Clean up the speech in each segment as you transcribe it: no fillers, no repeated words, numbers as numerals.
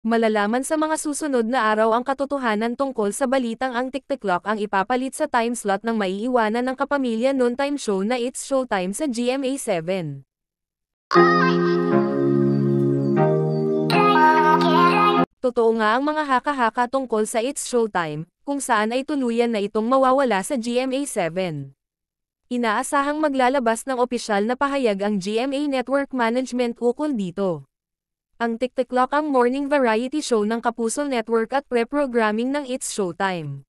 Malalaman sa mga susunod na araw ang katotohanan tungkol sa balitang ang TikTok ang ipapalit sa time slot ng maiiwanan ng kapamilya noontime show na It's Showtime sa GMA7. Totoo nga ang mga haka-haka tungkol sa It's Showtime, kung saan ay tuluyan na itong mawawala sa GMA7. Inaasahang maglalabas ng opisyal na pahayag ang GMA Network Management ukol dito. Ang TikTok ang morning variety show ng Kapuso Network at pre-programming ng It's Showtime.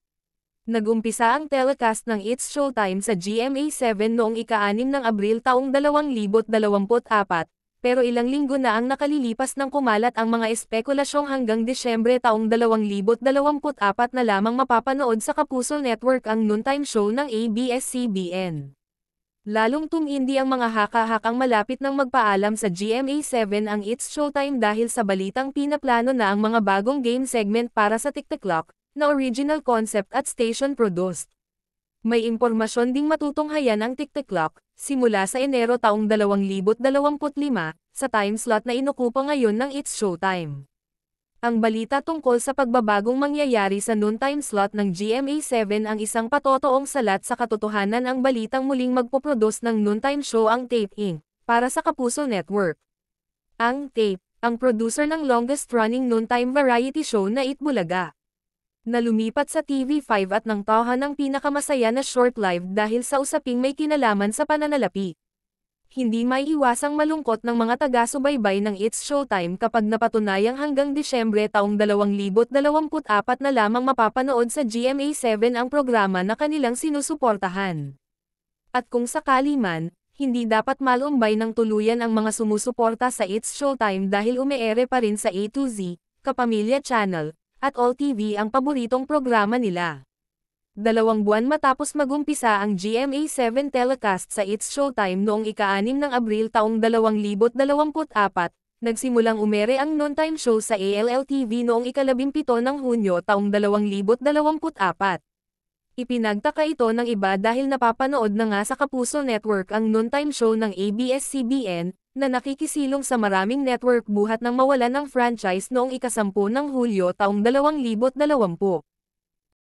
Nag-umpisa ang telecast ng It's Showtime sa GMA7 noong ika-6 ng Abril taong 2024, pero ilang linggo na ang nakalilipas nang kumalat ang mga espekulasyong hanggang Disyembre taong 2024 na lamang mapapanood sa Kapuso Network ang noontime show ng ABS-CBN. Lalong tumindi ang mga haka-hakang malapit nang magpaalam sa GMA7 ang It's Showtime dahil sa balitang pinaplano na ang mga bagong game segment para sa TikTok, na original concept at station produced. May impormasyon ding matutunghayan ang TikTok, simula sa Enero taong 2025, sa time slot na inukupa ngayon ng It's Showtime. Ang balita tungkol sa pagbabagong mangyayari sa noontime slot ng GMA7 ang isang patotoong salat sa katotohanan ang balitang muling magpoproduce ng noontime show ang Tape Inc. para sa Kapuso Network. Ang Tape, ang producer ng longest-running noontime variety show na Itbulaga, na lumipat sa TV5 at nang tawhan ng pinakamasaya na short-lived dahil sa usaping may kinalaman sa pananalapi. Hindi maiiwasang malungkot ng mga taga-subaybay ng It's Showtime kapag napatunayang hanggang Disyembre taong 2024 na lamang mapapanood sa GMA7 ang programa na kanilang sinusuportahan. At kung sakali man, hindi dapat malumbay ng tuluyan ang mga sumusuporta sa It's Showtime dahil umeere pa rin sa A to Z, Kapamilya Channel, at All TV ang paboritong programa nila. 2 buwan matapos magumpisa ang GMA7 telecast sa It's Showtime noong ika-6 ng Abril taong 2024, nagsimulang umere ang noontime show sa ALL-TV noong ika-17 ng Hunyo taong 2024. Ipinagtaka ito ng iba dahil napapanood na nga sa Kapuso Network ang noontime show ng ABS-CBN, na nakikisilong sa maraming network buhat ng mawalan ng franchise noong ika-10 ng Hulyo taong 2020.